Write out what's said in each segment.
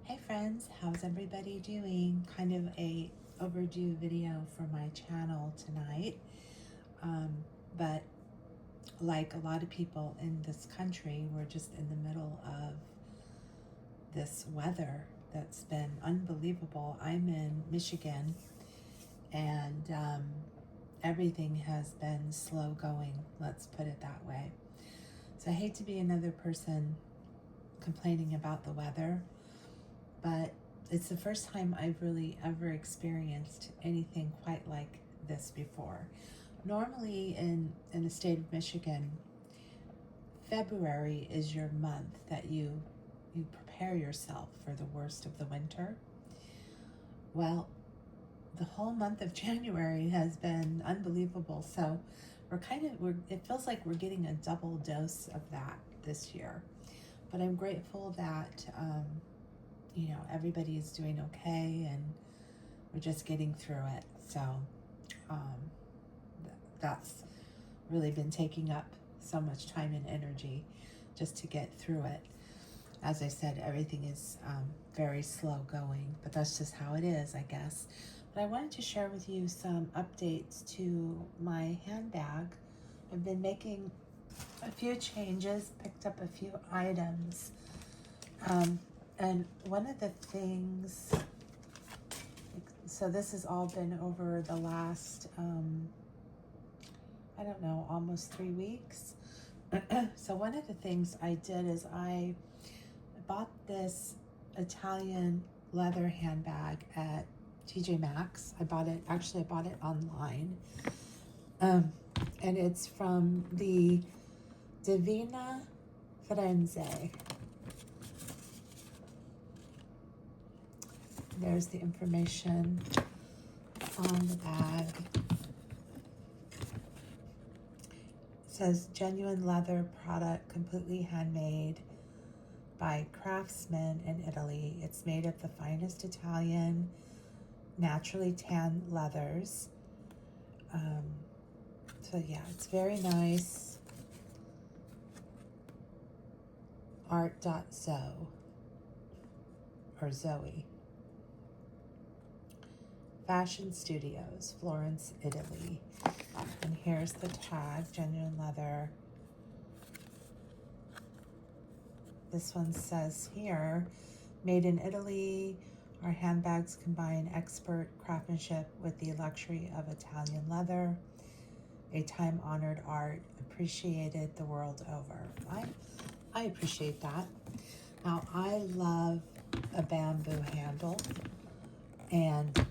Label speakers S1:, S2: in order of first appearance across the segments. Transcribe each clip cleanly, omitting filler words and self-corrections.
S1: Hey friends, how's everybody doing? Kind of a overdue video for my channel tonight. But like a lot of people in this country, we're just in the middle of this weather that's been unbelievable. I'm in Michigan and everything has been slow going, let's put it that way. So I hate to be another person complaining about the weather, but it's the first time I've really ever experienced anything quite like this before. Normally in the state of Michigan, February is your month that you prepare yourself for the worst of the winter. Well, the whole month of January has been unbelievable. So it feels like we're getting a double dose of that this year. But I'm grateful that everybody is doing okay and we're just getting through it. So that's really been taking up so much time and energy just to get through it. As I said, everything is very slow going, but that's just how it is, I guess. But I wanted to share with you some updates to my handbag. I've been making a few changes, picked up a few items. And one of the things, so this has all been over the last, I don't know, almost 3 weeks. So one of the things I did is I bought this Italian leather handbag at TJ Maxx. I bought it online. And it's from the Divina Firenze. There's the information on the bag. It says genuine leather product, completely handmade by craftsmen in Italy. It's made of the finest Italian, naturally tanned leathers. So yeah, it's very nice. Art.zo or Zoe. Fashion Studios, Florence, Italy. And here's the tag, genuine leather. This one says here, made in Italy, our handbags combine expert craftsmanship with the luxury of Italian leather, a time-honored art appreciated the world over. I appreciate that. Now, I love a bamboo handle, and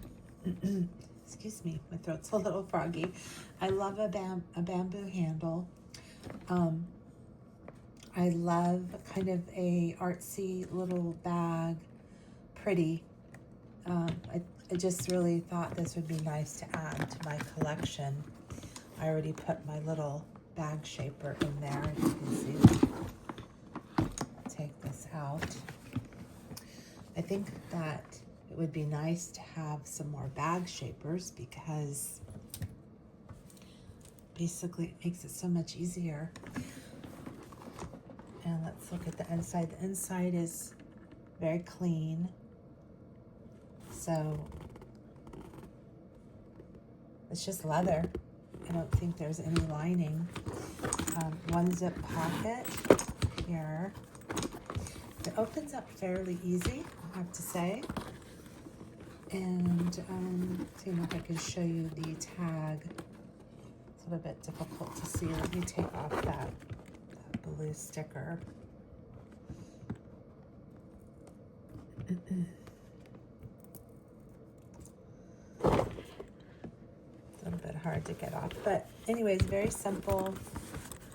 S1: excuse me, my throat's a little froggy. I love a bamboo handle. I love kind of a artsy little bag, pretty. I just really thought this would be nice to add to my collection. I already put my little bag shaper in there, as you can see. Take this out. I think that it would be nice to have some more bag shapers because basically it makes it so much easier. And let's look at the inside. The inside is very clean. So it's just leather. I don't think there's any lining. One zip pocket here. It opens up fairly easy, I have to say. And seeing if I can show you the tag. It's a little bit difficult to see. Let me take off that blue sticker. A little bit hard to get off, but anyways, very simple.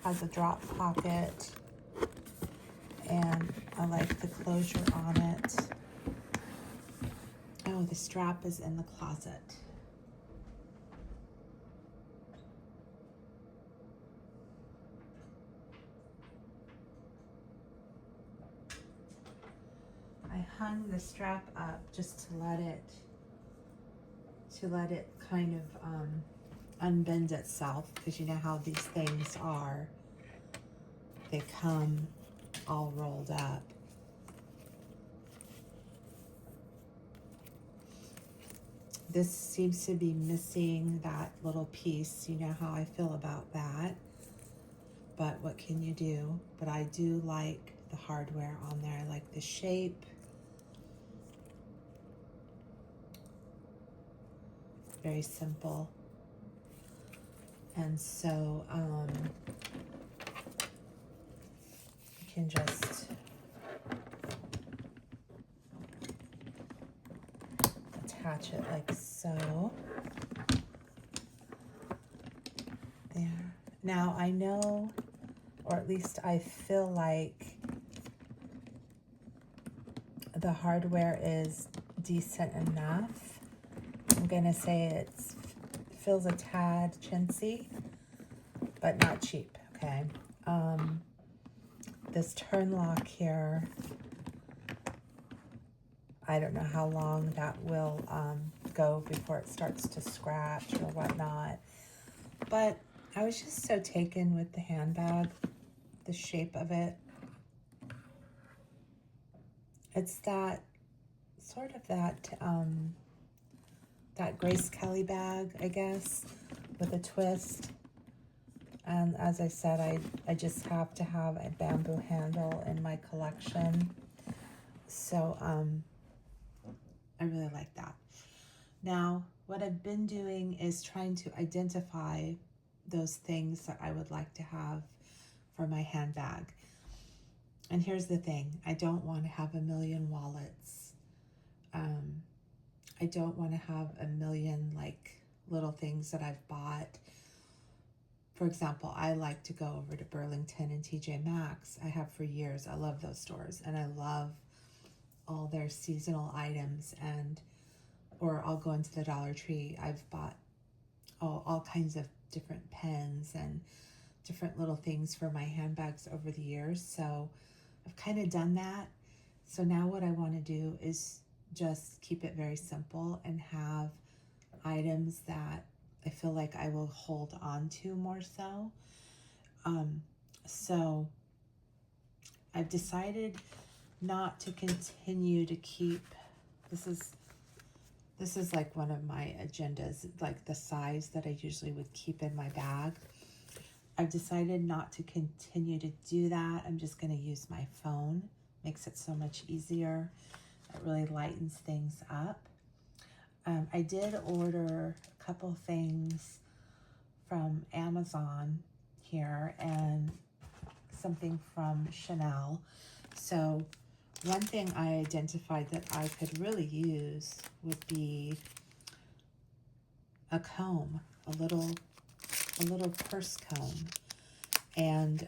S1: Has a drop pocket, and I like the closure on it. Oh, the strap is in the closet. I hung the strap up just to let it kind of unbend itself, because you know how these things are. They come all rolled up. This seems to be missing that little piece. You know how I feel about that. But what can you do? But I do like the hardware on there. I like the shape. Very simple. And so you can just attach it like so. There. Now I know, or at least I feel like the hardware is decent enough. I'm gonna say it feels a tad chintzy, but not cheap, okay? This turn lock here, I don't know how long that will go before it starts to scratch or whatnot. But I was just so taken with the handbag, the shape of it. It's that sort of that Grace Kelly bag, I guess, with a twist. And as I said, I just have to have a bamboo handle in my collection. So I really like that. Now, what I've been doing is trying to identify those things that I would like to have for my handbag. And here's the thing, I don't want to have a million wallets. I don't want to have a million like little things that I've bought. For example, I like to go over to Burlington and TJ Maxx. I have for years. I love those stores, and I love all their seasonal items. Or I'll go into the Dollar Tree. I've bought all kinds of different pens and different little things for my handbags over the years. So I've kind of done that. So now what I want to do is just keep it very simple and have items that I feel like I will hold on to more so. So I've decided not to continue to keep, this is like one of my agendas, like the size that I usually would keep in my bag. I've decided not to continue to do that. I'm just going to use my phone. Makes it so much easier. It really lightens things up. I did order a couple things from Amazon here and something from Chanel. So one thing I identified that I could really use would be a comb, a little purse comb. And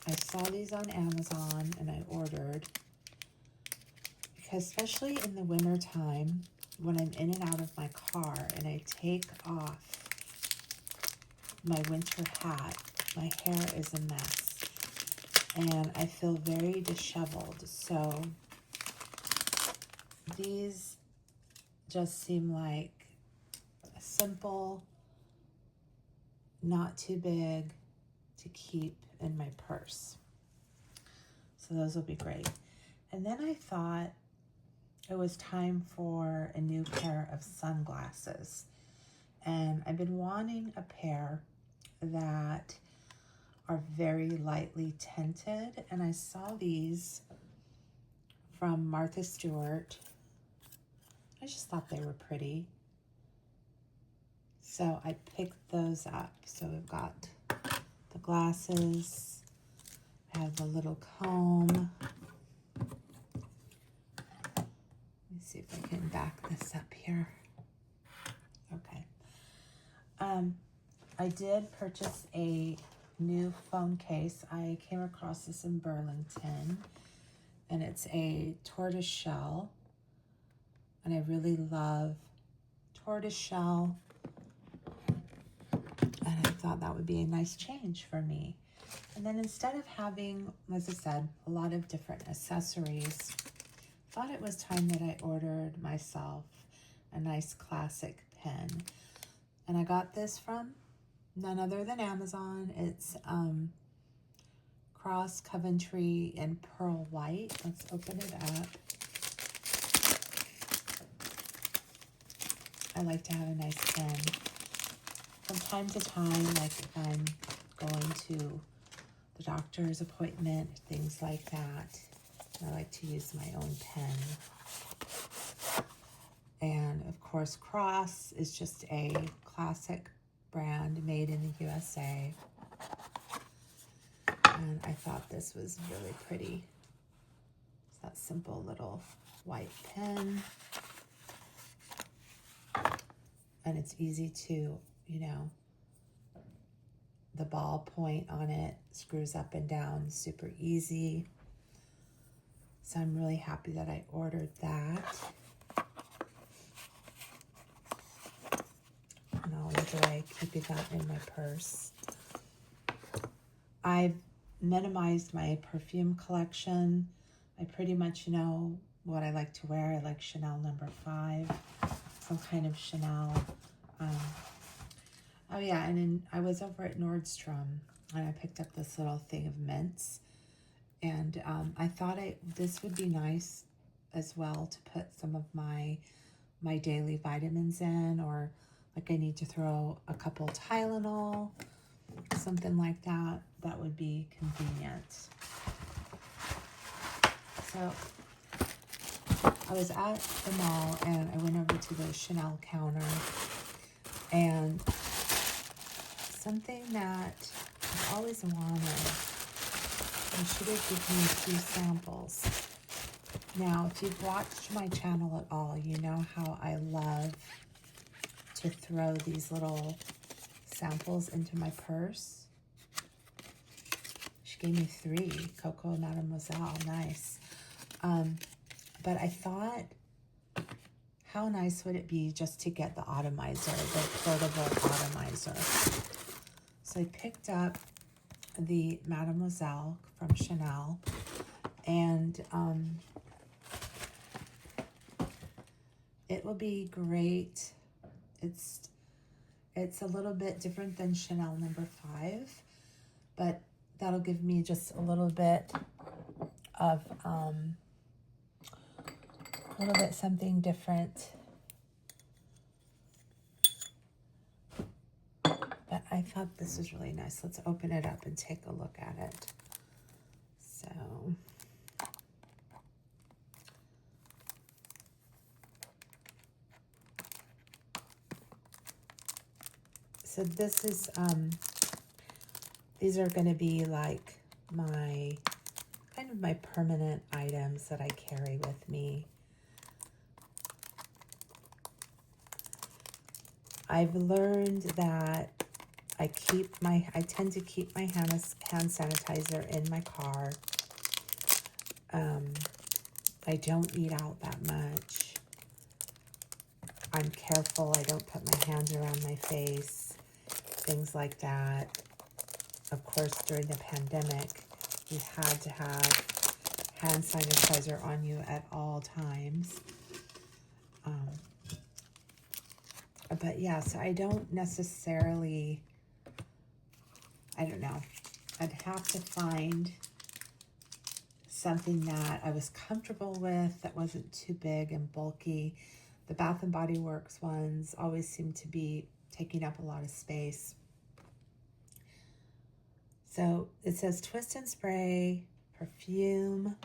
S1: I saw these on Amazon and I ordered, because especially in the winter time when I'm in and out of my car and I take off my winter hat, my hair is a mess and I feel very disheveled. So these just seem like a simple, not too big to keep in my purse. So those will be great. And then I thought it was time for a new pair of sunglasses. And I've been wanting a pair that are very lightly tinted. And I saw these from Martha Stewart. I just thought they were pretty. So I picked those up. So we've got the glasses. I have the little comb. See if I can back this up here. Okay. I did purchase a new phone case. I came across this in Burlington, and it's a tortoise shell, and I really love tortoise shell, and I thought that would be a nice change for me. And then instead of having, as I said, a lot of different accessories, thought it was time that I ordered myself a nice classic pen. And I got this from none other than Amazon. It's Cross Coventry in Pearl White. Let's open it up. I like to have a nice pen. From time to time, like if I'm going to the doctor's appointment, things like that, I like to use my own pen. And of course, Cross is just a classic brand made in the USA. And I thought this was really pretty. It's that simple little white pen. And it's easy to, you know, the ball point on it screws up and down, super easy. So I'm really happy that I ordered that. And I'll enjoy keeping that in my purse. I've minimized my perfume collection. I pretty much know what I like to wear. I like Chanel number 5, some kind of Chanel. Oh yeah, and then I was over at Nordstrom and I picked up this little thing of mints. And I thought this would be nice as well to put some of my daily vitamins in, or like I need to throw a couple Tylenol, something like that. That would be convenient. So I was at the mall and I went over to the Chanel counter, and something that I've always wanted, they should have given me 2 samples. Now, if you've watched my channel at all, you know how I love to throw these little samples into my purse. She gave me 3, Coco Mademoiselle, nice. But I thought, how nice would it be just to get the atomizer, the portable atomizer. So I picked up the Mademoiselle from Chanel, and it will be great. It's a little bit different than Chanel number 5, but that'll give me just a little bit of something different. But I thought this was really nice. Let's open it up and take a look at it. So this is, these are going to be like my, kind of my permanent items that I carry with me. I've learned that I tend to keep my hand sanitizer in my car. I don't eat out that much. I'm careful. I don't put my hands around my face, things like that. Of course, during the pandemic, you had to have hand sanitizer on you at all times. But yeah, so I don't necessarily, I don't know. I'd have to find something that I was comfortable with, that wasn't too big and bulky. The Bath & Body Works ones always seem to be taking up a lot of space. So it says Twist and Spray perfume,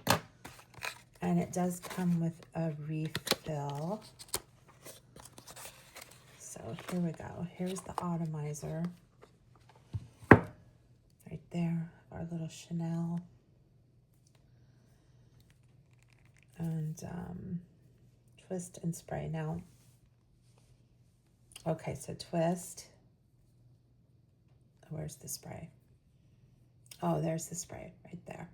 S1: and it does come with a refill. So here we go. Here's the atomizer. Right there, our little Chanel. And Twist and Spray. Now, okay, so Twist. Where's the spray? Oh, there's the spray right there.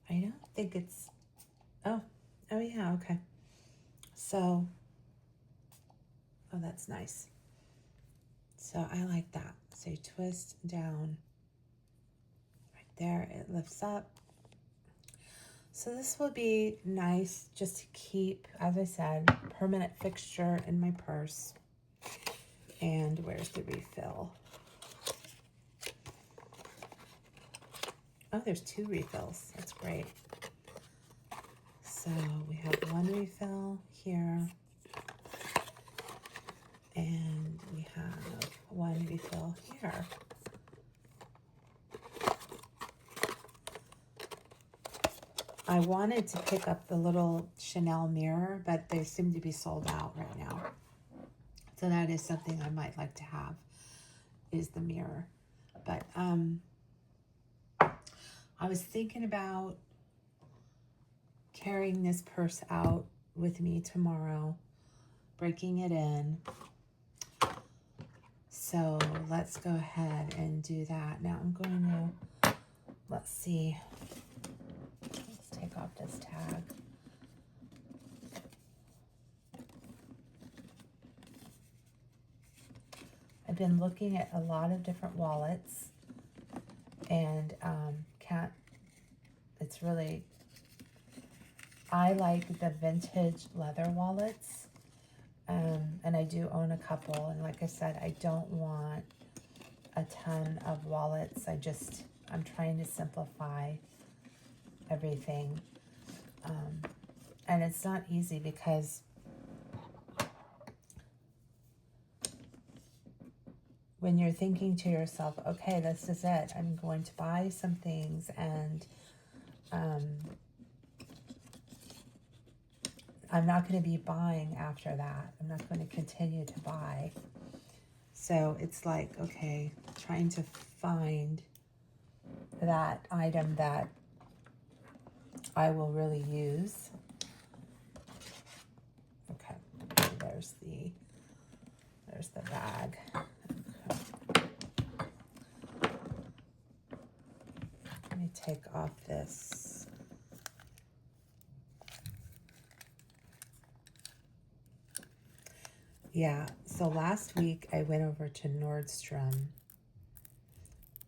S1: I don't think it's, oh yeah, okay. So, oh, that's nice. So I like that. So you twist down right there, it lifts up. So this will be nice just to keep, as I said, permanent fixture in my purse. And where's the refill? Oh, there's 2 refills. That's great. So we have one refill here, and we have one refill here. I wanted to pick up the little Chanel mirror, but they seem to be sold out right now. So that is something I might like to have, is the mirror. But I was thinking about carrying this purse out with me tomorrow, breaking it in. So let's go ahead and do that. Now I'm going to, let's see. Let's take off this tag. I've been looking at a lot of different wallets, and it's really, I like the vintage leather wallets, and I do own a couple, and like I said, I don't want a ton of wallets. I'm trying to simplify everything, and it's not easy because when you're thinking to yourself, okay, this is it, I'm going to buy some things, and I'm not going to be buying after that. I'm not going to continue to buy. So it's like, okay, trying to find that item that I will really use. Okay, there's the bag. Let me take off this. Yeah, so last week I went over to Nordstrom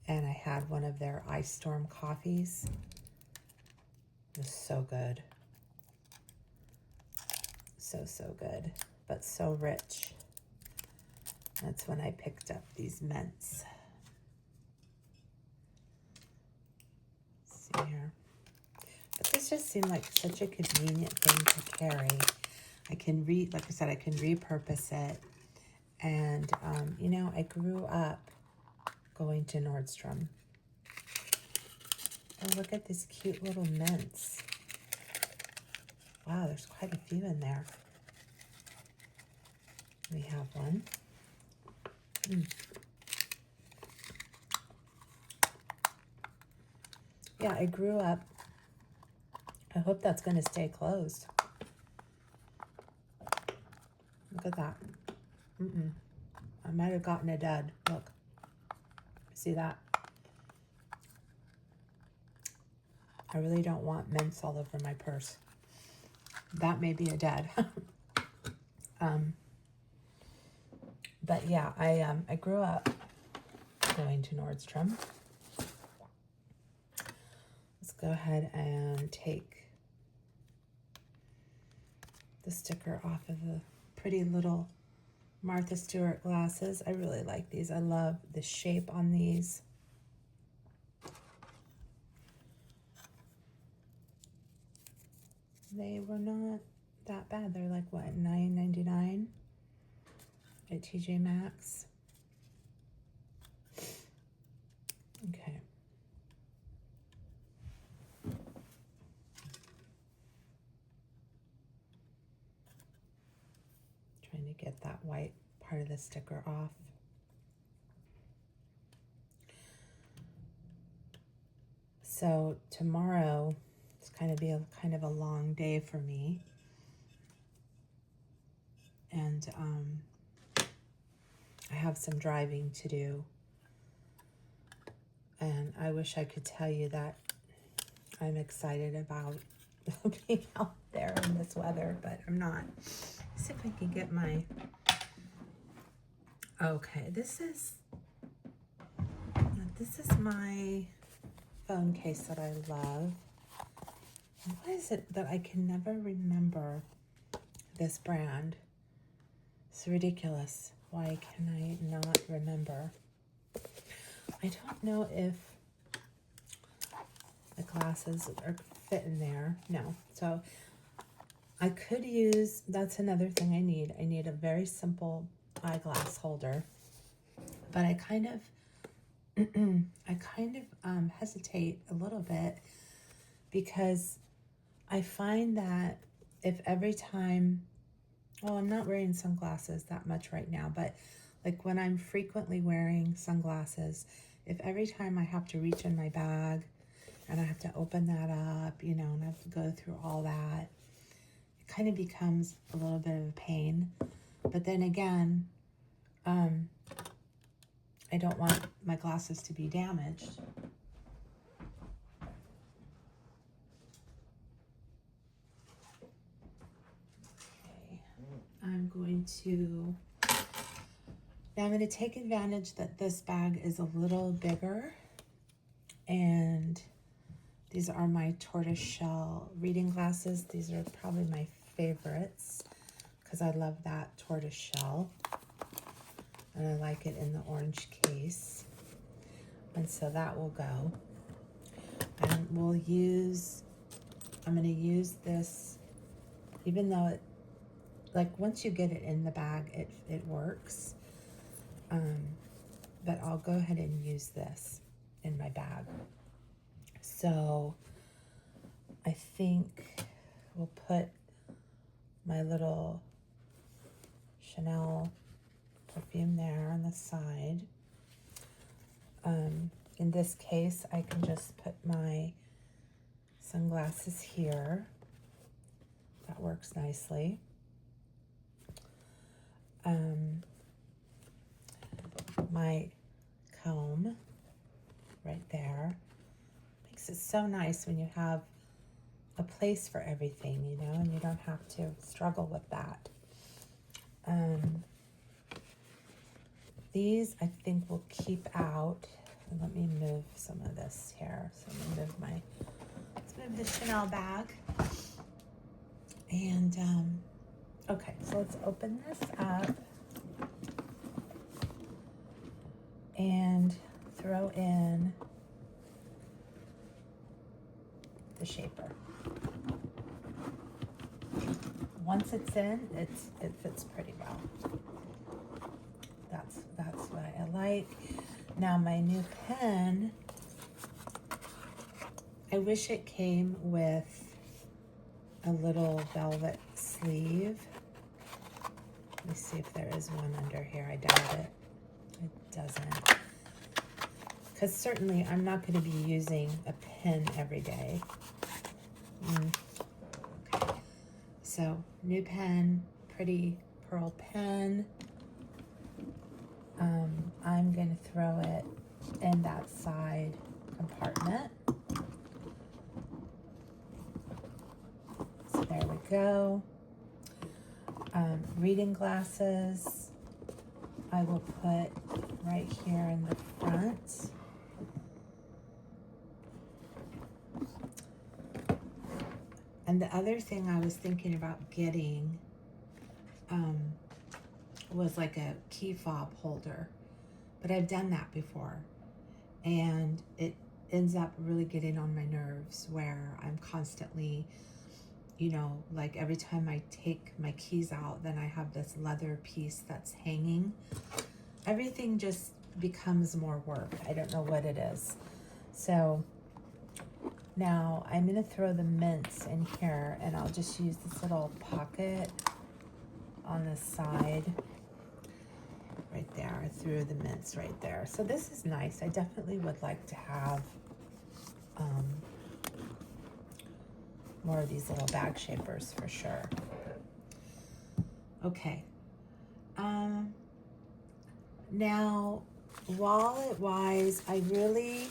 S1: and I had one of their Ice Storm coffees. It was so good. So good, but so rich. That's when I picked up these mints. Let's see here. But this just seemed like such a convenient thing to carry. I can like I said, I can repurpose it. And, you know, I grew up going to Nordstrom. Oh, look at these cute little mints. Wow, there's quite a few in there. We have one. Yeah, I grew up. I hope that's going to stay closed. Look at that. I might have gotten a dud. Look. See that? I really don't want mints all over my purse. That may be a dud. But yeah, I grew up going to Nordstrom. Let's go ahead and take the sticker off of the pretty little Martha Stewart glasses. I really like these. I love the shape on these. They were not that bad. They're like, what, $9.99 at TJ Maxx. Okay. Trying to get that white part of the sticker off. So tomorrow it's kind of a long day for me. And I have some driving to do. And I wish I could tell you that I'm excited about being out there in this weather, but I'm not. Let's see if I can get my... Okay, this is my phone case that I love. Why is it that I can never remember this brand? It's ridiculous. Why can I not remember? I don't know if the glasses are fit in there. No. So I could use, that's another thing I need. I need a very simple eyeglass holder, but I kind of hesitate a little bit because I find that if every time, well, I'm not wearing sunglasses that much right now, but like when I'm frequently wearing sunglasses, if every time I have to reach in my bag and I have to open that up, you know, and I have to go through all that, it kind of becomes a little bit of a pain. But then again, I don't want my glasses to be damaged. Okay, I'm going to take advantage that this bag is a little bigger, and these are my tortoiseshell reading glasses. These are probably my favorites because I love that tortoiseshell. And I like it in the orange case. And so that will go. And I'm going to use this, even though it, like once you get it in the bag, it works. But I'll go ahead and use this in my bag. So I think we'll put my little Chanel perfume there on the side. In this case, I can just put my sunglasses here. That works nicely. My comb right there. Makes it so nice when you have a place for everything, you know, and you don't have to struggle with that. These I think will keep out. And let me move some of this here. So I'm gonna move let's move the Chanel bag. And okay, so let's open this up and throw in the shaper. Once it's in, it fits pretty well. That's what I like. Now my new pen, I wish it came with a little velvet sleeve. Let me see if there is one under here. I doubt it. It doesn't. Because certainly I'm not going to be using a pen every day. Okay. So new pen, pretty pearl pen. I'm going to throw it in that side compartment. So there we go. Reading glasses, I will put right here in the front. And the other thing I was thinking about getting was like a key fob holder, but I've done that before, and it ends up really getting on my nerves where I'm constantly, you know, like every time I take my keys out, then I have this leather piece that's hanging. Everything just becomes more work. I don't know what it is. So now I'm going to throw the mints in here, and I'll just use this little pocket on the side right there. I threw the mints right there. So this is nice. I definitely would like to have more of these little bag shapers for sure. Okay. Now, wallet-wise, I really,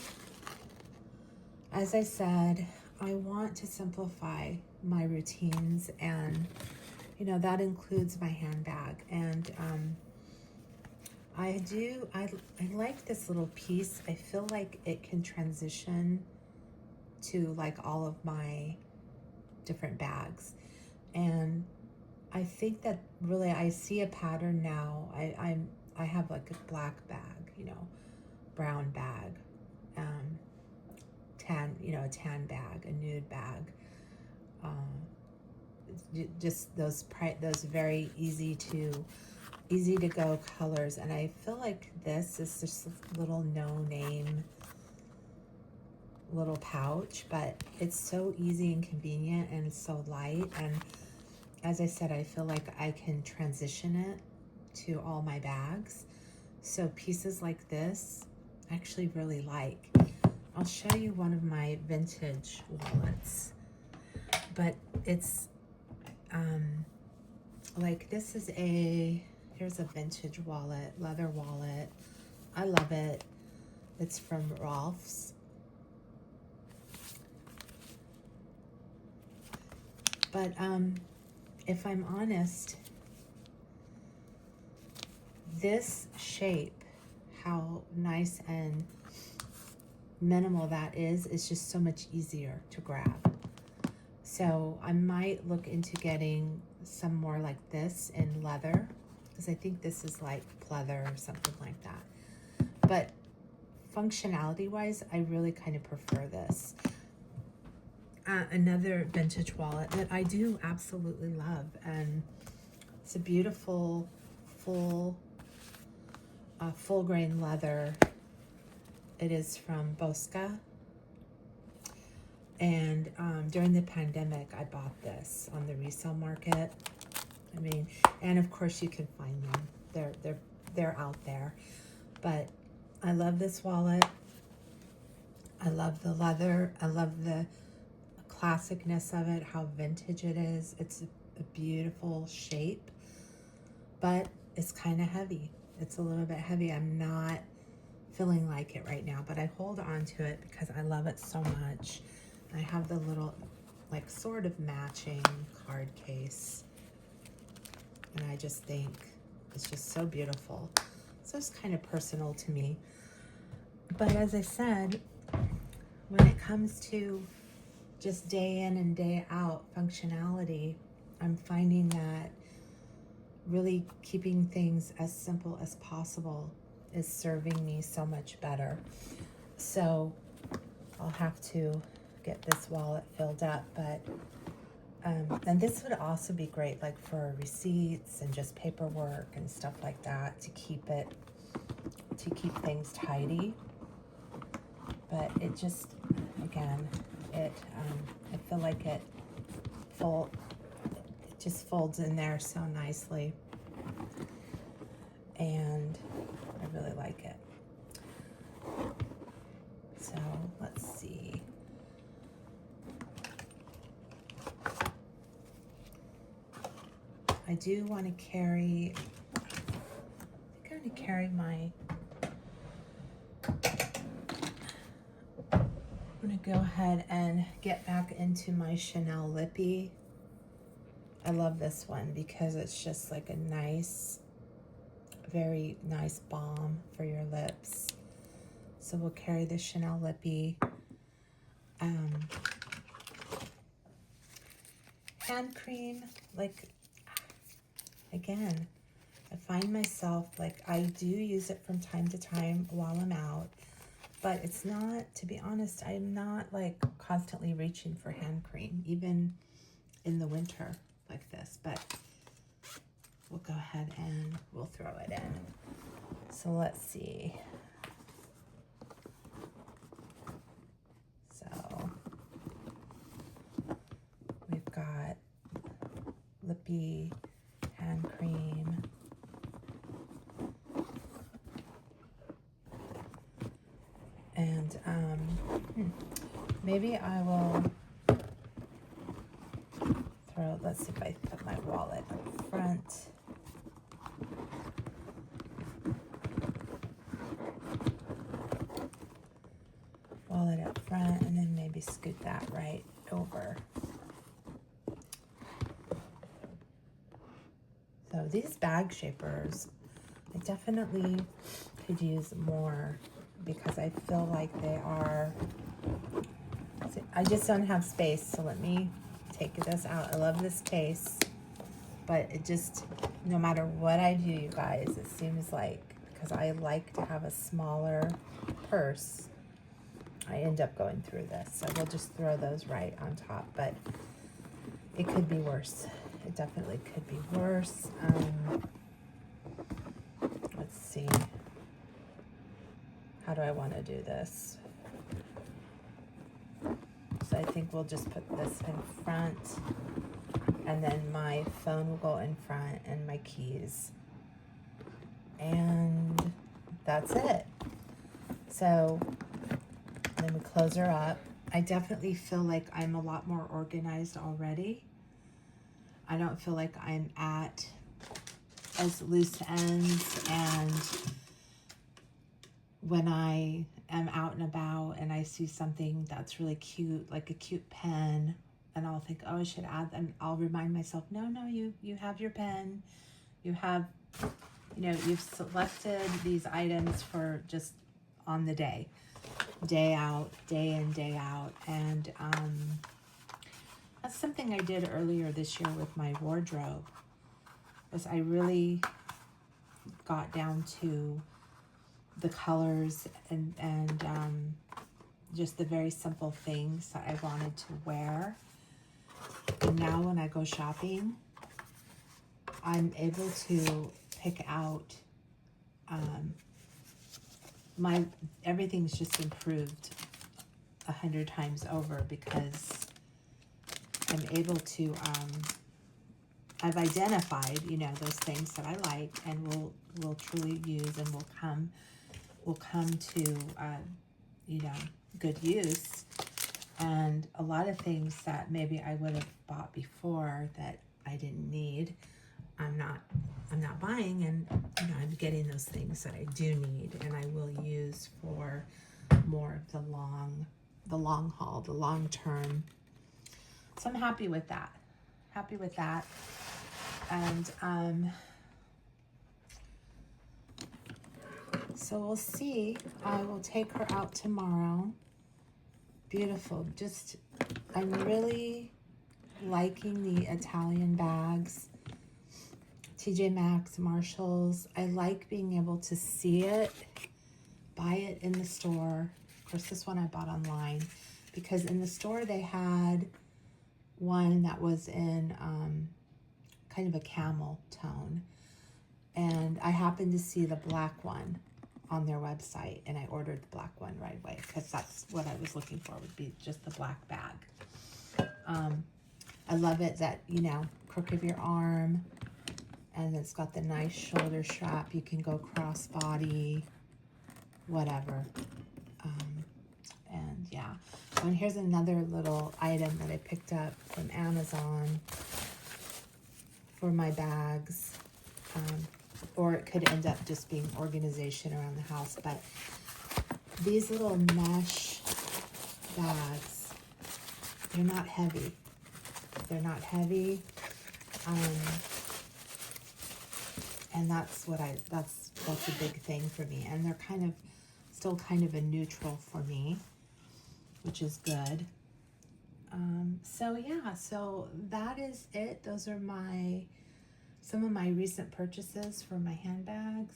S1: as I said, I want to simplify my routines, and you know that includes my handbag. And I like this little piece. I feel like it can transition to like all of my different bags, and I think that really I see a pattern now. I have like a black bag, you know, brown bag, tan, you know, a tan bag, a nude bag, just those very easy to go colors. And I feel like this is just a little no name little pouch, but it's so easy and convenient, and it's so light. And as I said, I feel like I can transition it to all my bags. So pieces like this I actually really like. I'll show you one of my vintage wallets, but it's like this is here's a vintage wallet, leather wallet. I love it. It's from Rolf's. But if I'm honest, this shape, how nice and minimal that is just so much easier to grab. So I might look into getting some more like this in leather, because I think this is like pleather or something like that. But functionality wise, I really kind of prefer this. Another vintage wallet that I do absolutely love, and it's a beautiful full grain leather. It is from Bosca, and during the pandemic I bought this on the resale market. I mean, and of course you can find them, they're out there. But I love this wallet. I love the leather. I love the classicness of it, how vintage it is. It's a beautiful shape, but it's kind of heavy. It's a little bit heavy. I'm not feeling like it right now, but I hold on to it because I love it so much. I have the little like sort of matching card case, and I just think it's just so beautiful. So it's kind of personal to me. But as I said, when it comes to just day in and day out functionality, I'm finding that really keeping things as simple as possible is serving me so much better. So I'll have to get this wallet filled up, but and this would also be great like for receipts and just paperwork and stuff like that, to keep things tidy. But it just, again, I feel like it just folds in there so nicely, and I really like it. So let's see. I do want to carry, I think I'm going to carry my, I'm going to go ahead and get back into my Chanel Lippy. I love this one because it's just like a nice, very nice balm for your lips. So we'll carry the Chanel Lippy. Hand cream, like, again, I find myself, like, I do use it from time to time while I'm out, but it's not, to be honest, I'm not like constantly reaching for hand cream, even in the winter like this. But we'll go ahead and we'll throw it in. So let's see. So we've got Lippy hand cream, and maybe I will throw, let's see if I put my wallet up front. Wallet up front, and then maybe scoot that right over. So these bag shapers, I definitely could use more, because I feel like they are, I just don't have space. So let me take this out. I love this case, but it just, no matter what I do, you guys, it seems like, because I like to have a smaller purse, I end up going through this. So we'll just throw those right on top. But it could be worse. It definitely could be worse. Let's see. How do I want to do this? So I think we'll just put this in front, and then my phone will go in front and my keys. And that's it. So then we close her up. I definitely feel like I'm a lot more organized already. I don't feel like I'm at as loose ends, and when I am out and about and I see something that's really cute, like a cute pen, and I'll think, oh, I should add, and I'll remind myself, no, you have your pen, you have, you've selected these items for just on the day out, day in, day out. And that's something I did earlier this year with my wardrobe, was I really got down to the colors and just the very simple things that I wanted to wear. And now when I go shopping, I'm able to pick out everything's just improved 100 times over, because I'm able to I've identified those things that I like and will truly use and will come to good use. And a lot of things that maybe I would have bought before that I didn't need, I'm not buying, and I'm getting those things that I do need and I will use for more of the long haul, the long term. So I'm happy with that. And so we'll see. I will take her out tomorrow. Beautiful. Just, I'm really liking the Italian bags. TJ Maxx, Marshalls. I like being able to see it, buy it in the store. Of course, this one I bought online, because in the store they had one that was in kind of a camel tone, and I happened to see the black one on their website, and I ordered the black one right away, because that's what I was looking for, would be just the black bag. I love it that, crook of your arm, and it's got the nice shoulder strap. You can go crossbody, whatever. And yeah. And here's another little item that I picked up from Amazon for my bags. Or it could end up just being organization around the house. But these little mesh bags, they're not heavy. And that's a big thing for me. And they're still kind of a neutral for me, which is good. So yeah, so that is it. Those are some of my recent purchases for my handbags.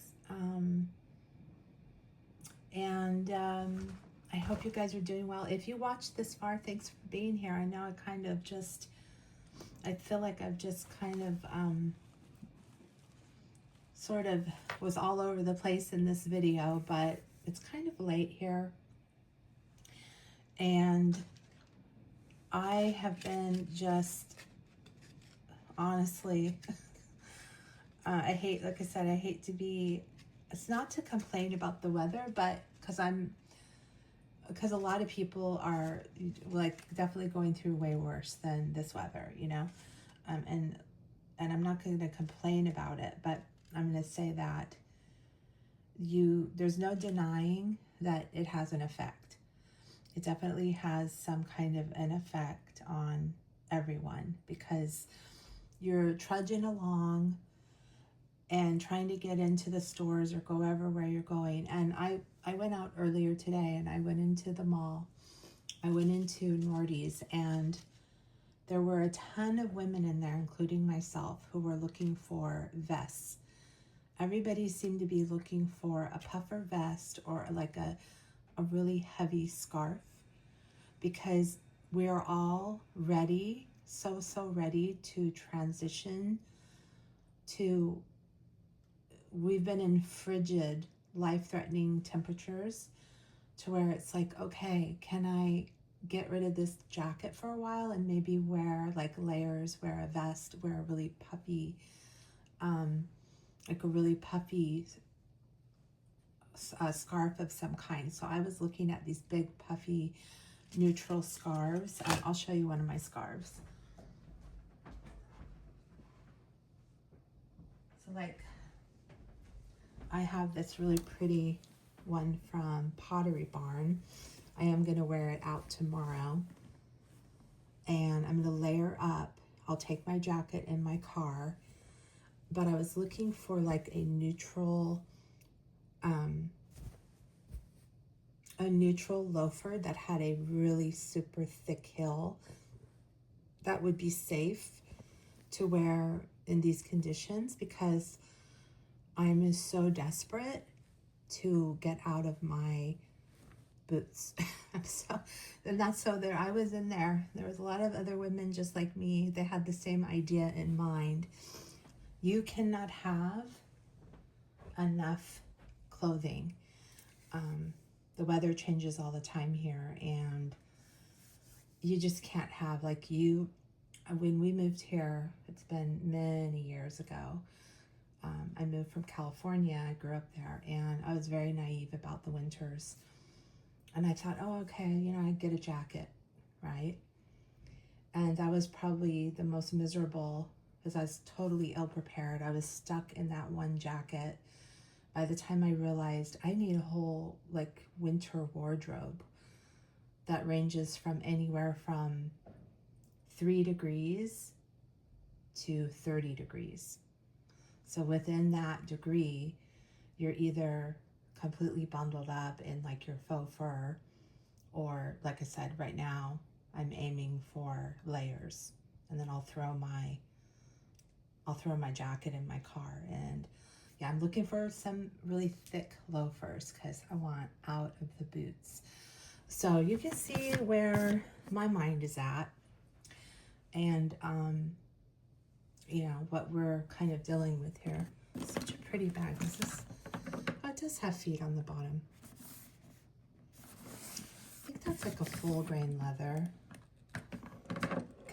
S1: I hope you guys are doing well. If you watched this far, thanks for being here. I know I feel like I've just kind of sort of was all over the place in this video, but it's kind of late here. And I have been just, honestly, I hate to be, it's not to complain about the weather, but because a lot of people are like definitely going through way worse than this weather, and I'm not going to complain about it, but I'm going to say that there's no denying that it has an effect. It definitely has some kind of an effect on everyone, because you're trudging along and trying to get into the stores or go everywhere you're going. And I went out earlier today, and I went into the mall. I went into Nordy's, and there were a ton of women in there, including myself, who were looking for vests. Everybody seemed to be looking for a puffer vest or like a really heavy scarf, because we're all ready so ready to transition to, we've been in frigid, life-threatening temperatures to where it's like, okay, can I get rid of this jacket for a while and maybe wear like layers, wear a vest, wear a really puffy, like a really puffy scarf of some kind. So I was looking at these big puffy neutral scarves. I'll show you one of my scarves. So like, I have this really pretty one from Pottery Barn. I am going to wear it out tomorrow. And I'm going to layer up. I'll take my jacket in my car. But I was looking for like a neutral loafer that had a really super thick heel that would be safe to wear in these conditions, because I'm so desperate to get out of my boots. There I was in there. There was a lot of other women just like me. They had the same idea in mind. You cannot have enough clothing. The weather changes all the time here, and you just can't have, like, when we moved here, it's been many years ago. I moved from California. I grew up there, and I was very naive about the winters. And I thought, oh, okay, I'd get a jacket, right? And that was probably the most miserable, because I was totally ill-prepared. I was stuck in that one jacket. By the time I realized I need a whole, like, winter wardrobe that ranges from anywhere from 3 degrees to 30 degrees. So within that degree, you're either completely bundled up in like your faux fur, or like I said, right now I'm aiming for layers, and then I'll throw my jacket in my car. And yeah, I'm looking for some really thick loafers because I want out of the boots. So you can see where my mind is at, and what we're kind of dealing with here. Such a pretty bag. Oh, it does have feet on the bottom. I think that's like a full grain leather.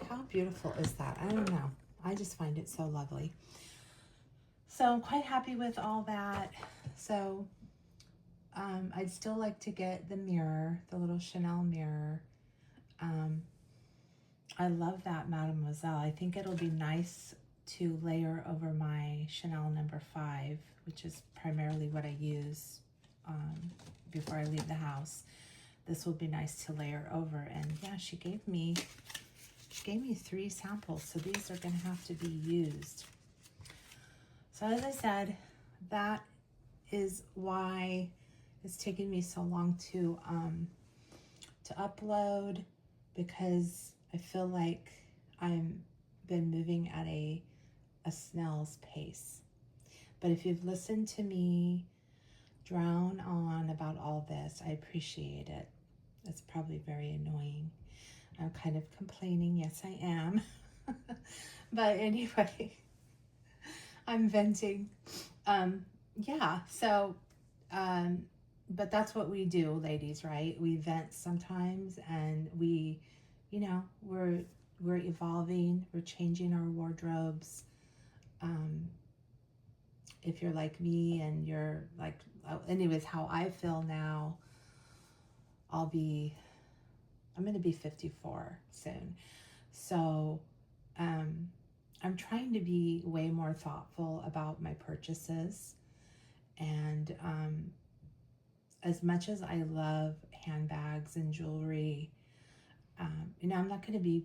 S1: How beautiful is that? I don't know. I just find it so lovely. So I'm quite happy with all that. So I'd still like to get the mirror, the little Chanel mirror. I love that Mademoiselle. I think it'll be nice to layer over my Chanel number 5, which is primarily what I use before I leave the house. This will be nice to layer over. And yeah, she gave me 3 samples, so these are going to have to be used. So as I said, that is why it's taken me so long to upload, because I feel like I'm been moving at a snail's pace. But if you've listened to me drown on about all this, I appreciate it. It's probably very annoying. I'm kind of complaining. Yes, I am. But anyway, I'm venting. Yeah, so, but that's what we do, ladies, right? We vent sometimes, and we're evolving, we're changing our wardrobes. If you're like me and you're like, anyways, how I feel now, I'm going to be 54 soon. So, I'm trying to be way more thoughtful about my purchases. And as much as I love handbags and jewelry, I'm not going to be,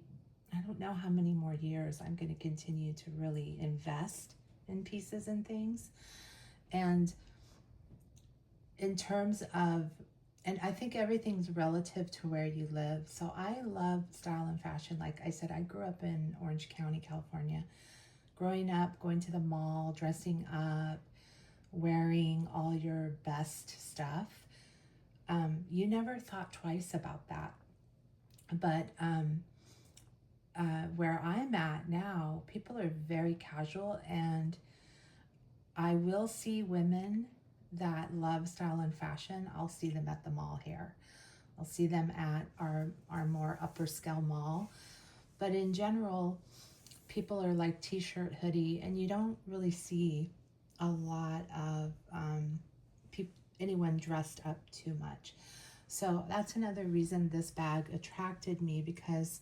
S1: I don't know how many more years I'm going to continue to really invest in pieces and things. And in terms of, and I think everything's relative to where you live. So I love style and fashion. Like I said, I grew up in Orange County, California. Growing up, going to the mall, dressing up, wearing all your best stuff. You never thought twice about that. But where very casual, and I will see women that love style and fashion. I'll see them at the mall here. I'll see them at our more upper scale mall. But in general, people are like t-shirt, hoodie, and you don't really see a lot of anyone dressed up too much. So that's another reason this bag attracted me, because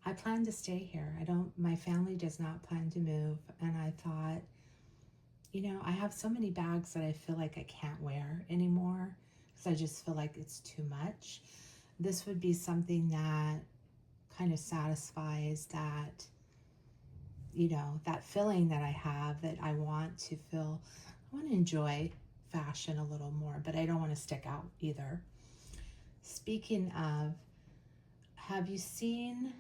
S1: I plan to stay here. My family does not plan to move. And I thought, you know, I have so many bags that I feel like I can't wear anymore because I just feel like it's too much. This would be something that kind of satisfies that, you know, that feeling that I have, that I want to feel, I want to enjoy fashion a little more, but I don't want to stick out either. Speaking of, have you seen,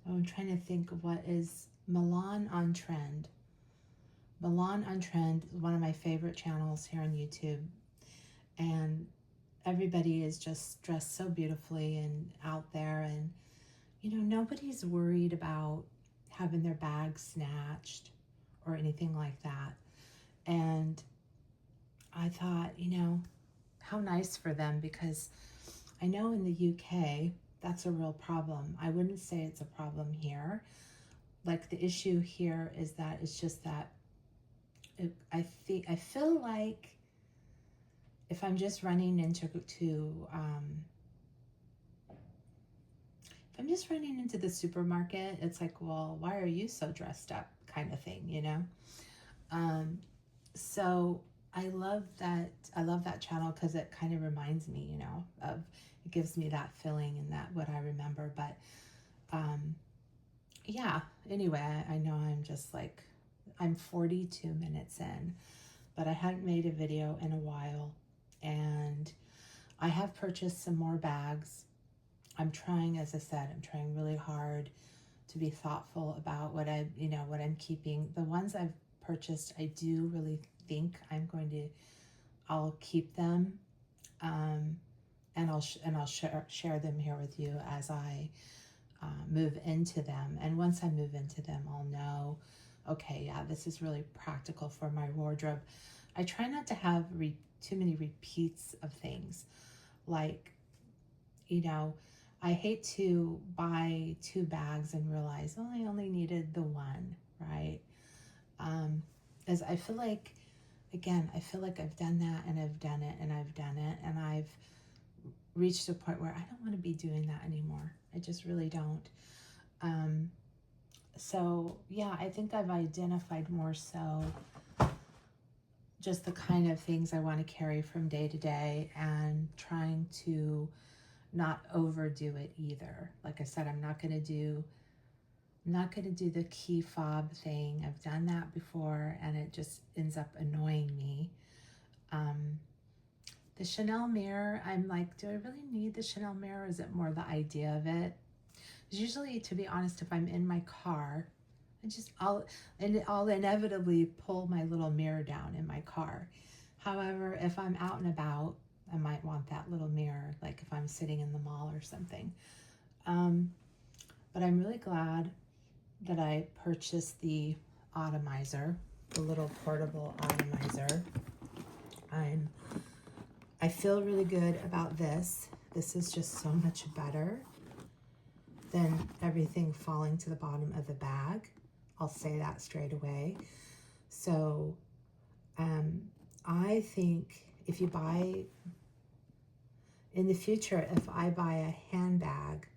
S1: I'm trying to think of what is Milan on Trend. Milan on Trend is one of my favorite channels here on YouTube, and everybody is just dressed so beautifully and out there, and you know, nobody's worried about having their bags snatched or anything like that. And I thought, you know, how nice for them, because I know in the UK that's a real problem. I wouldn't say it's a problem here. Like, the issue here is that it's just that I feel like if I'm just running into the supermarket, it's like, well, why are you so dressed up, kind of thing, you know? So I love that channel because it kind of reminds me, you know, it gives me that feeling and that what I remember. But yeah, anyway, I know I'm 42 minutes in, but I hadn't made a video in a while, and I have purchased some more bags. I'm trying, as I said, I'm trying really hard to be thoughtful about what I'm keeping. The ones I've purchased, I do really think I'll keep them, and I'll share them here with you as I move into them. And once I move into them, I'll know, okay, yeah, this is really practical for my wardrobe. I try not to have too many repeats of things. Like, you know, I hate to buy 2 bags and realize, oh, I only needed the one, right? As I feel like, again, I've done that, and I've done it, and I've done it, and I've reached a point where I don't want to be doing that anymore. I just really don't. So yeah, I think I've identified more so just the kind of things I want to carry from day to day, and trying to not overdo it either. Like I said, I'm not going to do the key fob thing. I've done that before, and it just ends up annoying me. The Chanel mirror, I'm like, do I really need the Chanel mirror? Or is it more the idea of it? Usually, to be honest, if I'm in my car, I'll inevitably pull my little mirror down in my car. However, if I'm out and about, I might want that little mirror, like if I'm sitting in the mall or something. But I'm really glad that I purchased the atomizer, the little portable atomizer. I feel really good about this. This is just so much better than everything falling to the bottom of the bag. I'll say that straight away. So I think if you buy, in the future, if I buy a handbag,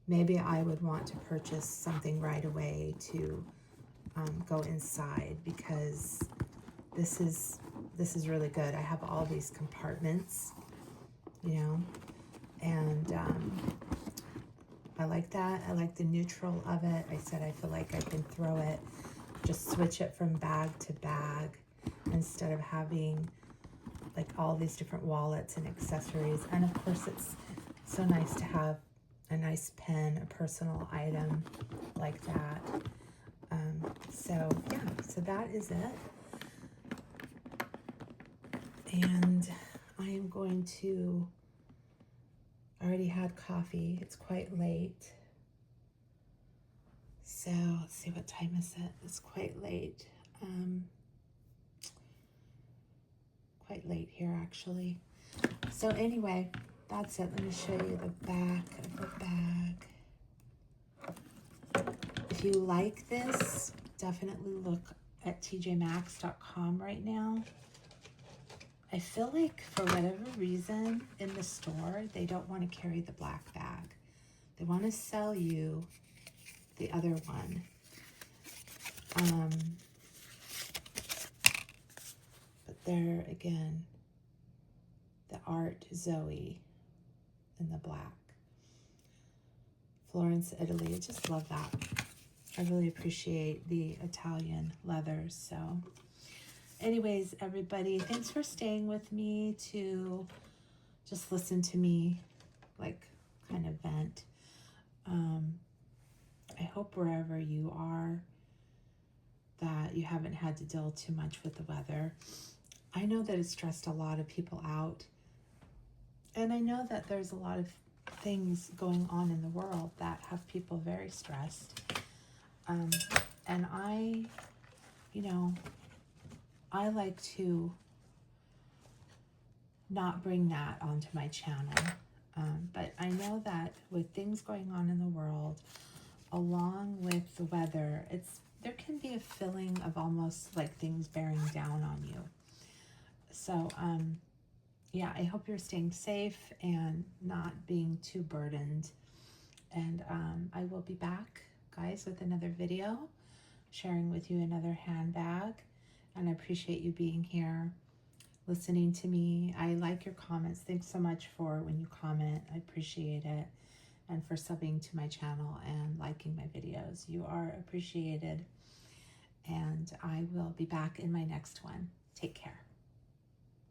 S1: maybe I would want to purchase something right away to go inside, because this is really good. I have all these compartments, you know, and I like that. I like the neutral of it. I said I feel like I can throw it, just switch it from bag to bag, instead of having like all these different wallets and accessories. And of course, it's so nice to have a nice pen, a personal item like that. So yeah, so that is it. And I am going to, I already had coffee. It's quite late. So let's see, what time is it? It's quite late. Quite late here, actually. So anyway, that's it. Let me show you the back of the bag. If you like this, definitely look at tjmaxx.com right now. I feel like for whatever reason in the store, they don't want to carry the black bag. They want to sell you the other one. But there again, the Art Zoe in the black. Florence, Italy. I just love that. I really appreciate the Italian leathers. So anyways, everybody, thanks for staying with me to just listen to me, like, kind of vent. I hope wherever you are that you haven't had to deal too much with the weather. I know that it's stressed a lot of people out. And I know that there's a lot of things going on in the world that have people very stressed. And I like to not bring that onto my channel. But I know that with things going on in the world, along with the weather, there can be a feeling of almost like things bearing down on you. So, yeah, I hope you're staying safe and not being too burdened. And I will be back, guys, with another video, sharing with you another handbag. And I appreciate you being here, listening to me. I like your comments. Thanks so much for when you comment. I appreciate it. And for subbing to my channel and liking my videos. You are appreciated. And I will be back in my next one. Take care.